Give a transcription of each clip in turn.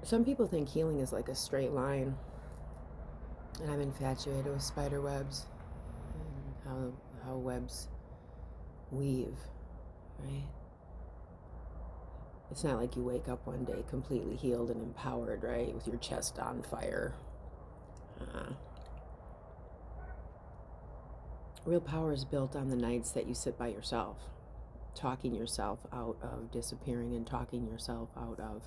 Some people think healing is like a straight line, and I'm infatuated with spider webs and how webs weave, right? It's not like you wake up one day completely healed and empowered, right? With your chest on fire. Uh, Real power is built on the nights that you sit by yourself, talking yourself out of disappearing and talking yourself out of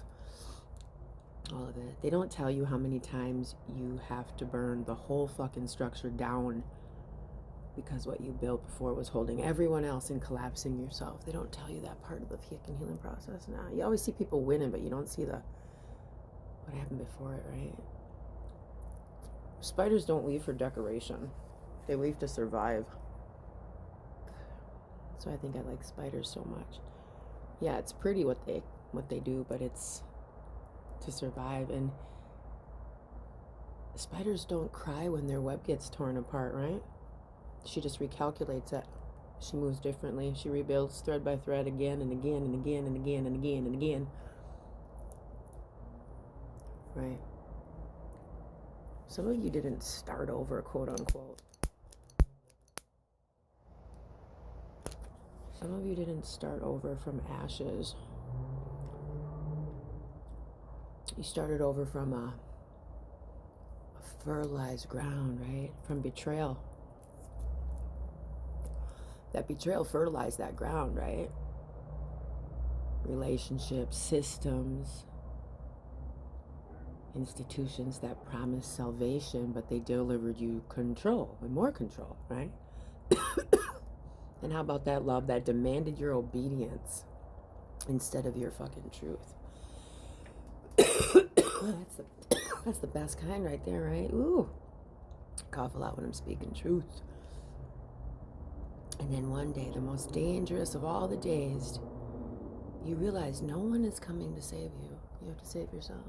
all of it. They don't tell you how many times you have to burn the whole fucking structure down because what you built before was holding everyone else and collapsing yourself. They don't tell you that part of the fucking healing process now. You always see people winning, but you don't see what happened before it, right? Spiders don't weave for decoration. They weave to survive. So I think I like spiders so much. Yeah, it's pretty what they do, but it's to survive. And spiders don't cry when their web gets torn apart, right? She just recalculates it. She moves differently. She rebuilds thread by thread again and again and again and again and again and again. Right. Some of you didn't start over, quote unquote. Some of you didn't start over from ashes. You started over from a fertilized ground, right? From betrayal. That betrayal fertilized that ground, right? Relationships, systems, institutions that promised salvation, but they delivered you control and more control, right? And how about that love that demanded your obedience instead of your fucking truth? That's the best kind right there, right? Ooh, cough a lot when I'm speaking truth. And then one day, the most dangerous of all the days, you realize no one is coming to save you. You have to save yourself.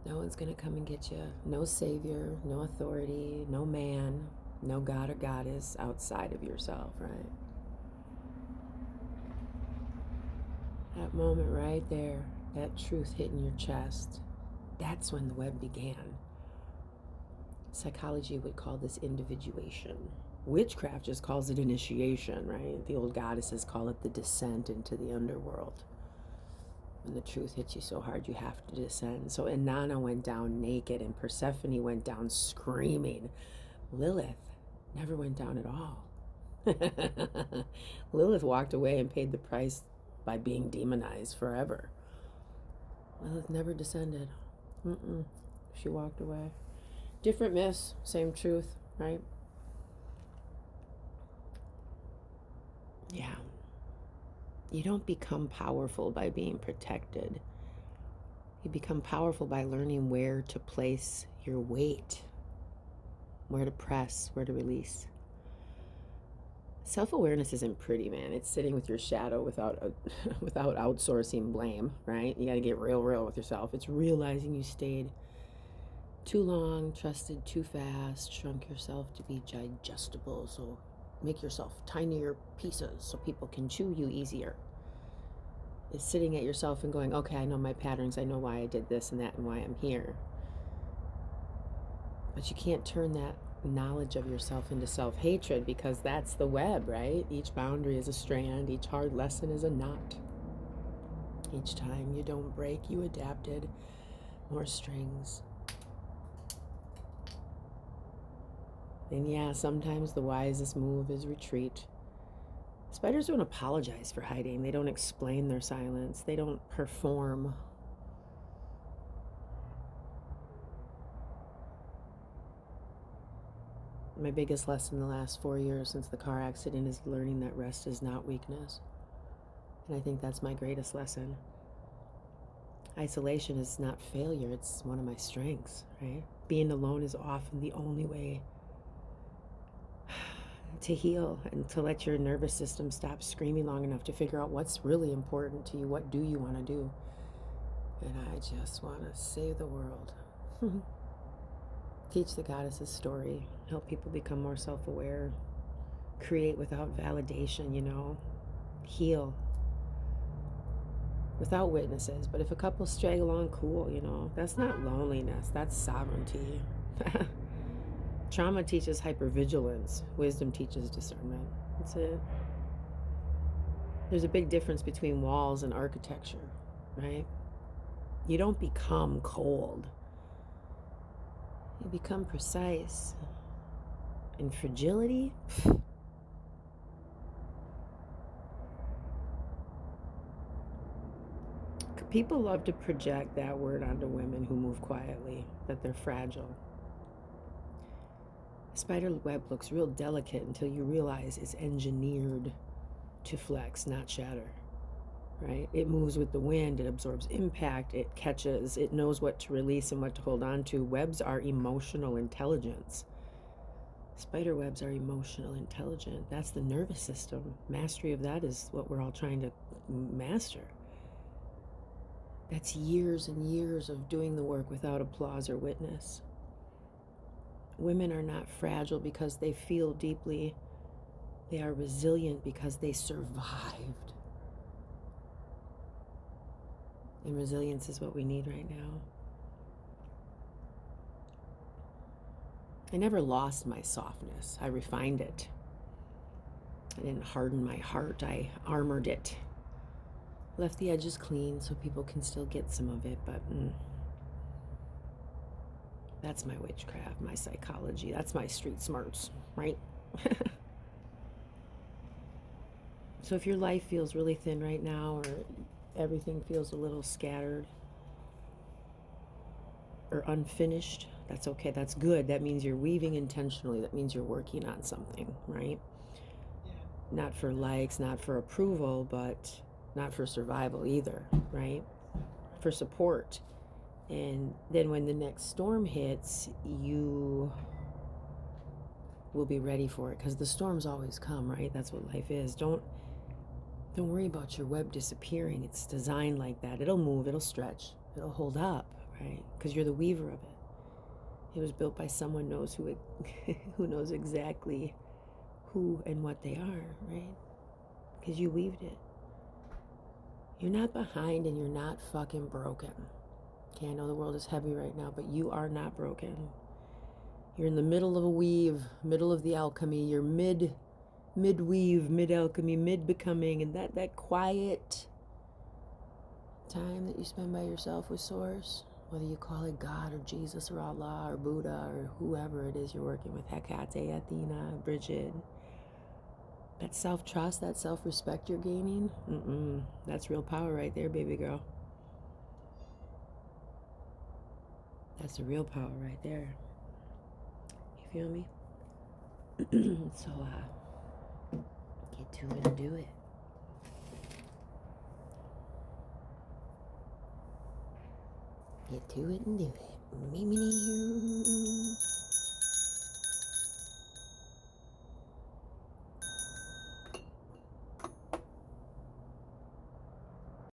No one's going to come and get you. No savior, no authority, no man, no god or goddess outside of yourself, right? That moment right there, that truth hitting your chest, that's when the web began. Psychology would call this individuation. Witchcraft just calls it initiation, right? The old goddesses call it the descent into the underworld. When the truth hits you so hard, you have to descend. So Inanna went down naked and Persephone went down screaming. Lilith never went down at all. Lilith walked away and paid the price by being demonized forever. Lilith never descended. She walked away. Different myths, same truth, right? Yeah. You don't become powerful by being protected. You become powerful by learning where to place your weight, where to press, where to release. Self-awareness isn't pretty, man. It's sitting with your shadow without outsourcing blame, right? You got to get real with yourself. It's realizing you stayed too long, trusted too fast, shrunk yourself to be digestible, so make yourself tinier pieces so people can chew you easier. It's sitting at yourself and going, okay, I know my patterns, I know why I did this and that and why I'm here. But you can't turn that knowledge of yourself into self-hatred, because that's the web, right? Each boundary is a strand, each hard lesson is a knot. Each time you don't break, you adapted. More strings. And yeah, sometimes the wisest move is retreat. Spiders don't apologize for hiding. They don't explain their silence. They don't perform. My biggest lesson the last 4 years since the car accident is learning that rest is not weakness. And I think that's my greatest lesson. Isolation is not failure. It's one of my strengths, right? Being alone is often the only way to heal and to let your nervous system stop screaming long enough to figure out what's really important to you. What do you want to do? And I just want to save the world. Teach the goddesses story. Help people become more self-aware. Create without validation, heal. without witnesses. But if a couple stray along, cool, you know, that's not loneliness, that's sovereignty. Trauma teaches hypervigilance. Wisdom teaches discernment. That's it. There's a big difference between walls and architecture, right? You don't become cold. You become precise. And fragility? People love to project that word onto women who move quietly, that they're fragile. A spider web looks real delicate until you realize it's engineered to flex, not shatter, right? It moves with the wind, it absorbs impact, it catches, it knows what to release and what to hold on to. Webs are emotional intelligence. Spider webs are emotional intelligent. That's the nervous system. Mastery of that is what we're all trying to master. That's years and years of doing the work without applause or witness. Women are not fragile because they feel deeply. They are resilient because they survived. And resilience is what we need right now. I never lost my softness. I refined it. I didn't harden my heart. I armored it. Left the edges clean so people can still get some of it, but that's my witchcraft, my psychology. That's my street smarts, right? So if your life feels really thin right now, or everything feels a little scattered or unfinished, that's okay. That's good. That means you're weaving intentionally. That means you're working on something, right? Yeah. Not for likes, not for approval, but not for survival either, right? For support. And then when the next storm hits, you will be ready for it, because the storms always come, right? That's what life is. Don't worry about your web disappearing. It's designed like that. It'll move, it'll stretch, it'll hold up, right? Because you're the weaver of it. It was built by someone who knows exactly who and what they are, right? Because you weaved it. You're not behind and you're not fucking broken. Okay, I know the world is heavy right now, but you are not broken. You're in the middle of a weave, middle of the alchemy. You're mid-weave, mid-alchemy, mid-becoming, and that quiet time that you spend by yourself with Source, whether you call it God or Jesus or Allah or Buddha or whoever it is you're working with, Hecate, Athena, Bridget, that self-trust, that self-respect you're gaining, that's real power right there, baby girl. That's the real power right there. You feel me? So, get to it and do it. Get to it and do it.